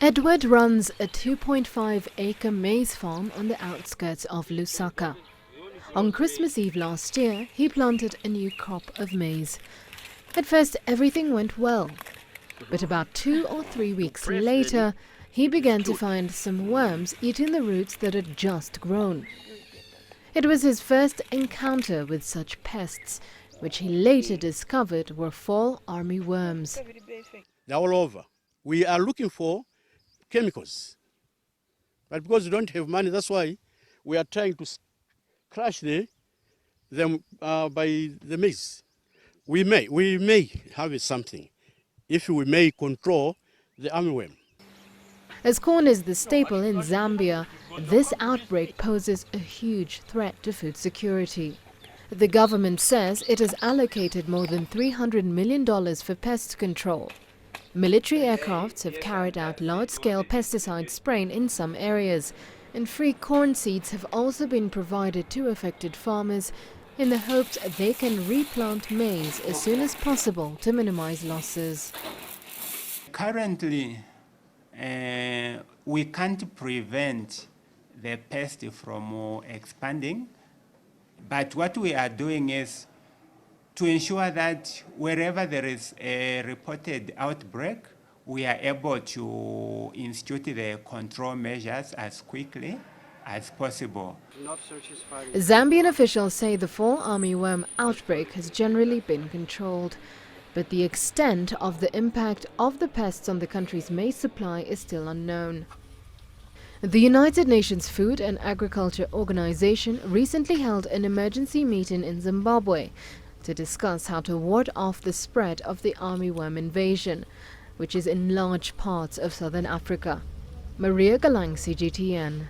Edward runs a 2.5-acre maize farm on the outskirts of Lusaka. On Christmas Eve last year, he planted a new crop of maize. At first, everything went well, but about 2 or 3 weeks later, he began to find some worms eating the roots that had just grown. It was his first encounter with such pests, which he later discovered were fall army worms. They're all over. We are looking for chemicals, but because we don't have money, that's why we are trying to crush them by the maize. We may have something if we may control the armyworm. As corn is the staple in Zambia, this outbreak poses a huge threat to food security. The government says it has allocated more than $300 million for pest control. Military aircrafts have carried out large-scale pesticide spraying in some areas, and free corn seeds have also been provided to affected farmers in the hopes they can replant maize as soon as possible to minimize losses. Currently, we can't prevent the pest from expanding, but what we are doing is to ensure that wherever there is a reported outbreak, we are able to institute the control measures as quickly as possible. Zambian officials say the fall armyworm outbreak has generally been controlled, but the extent of the impact of the pests on the country's maize supply is still unknown. The United Nations Food and Agriculture Organization recently held an emergency meeting in Zimbabwe to discuss how to ward off the spread of the armyworm invasion, which is in large parts of southern Africa. Galang, CGTN.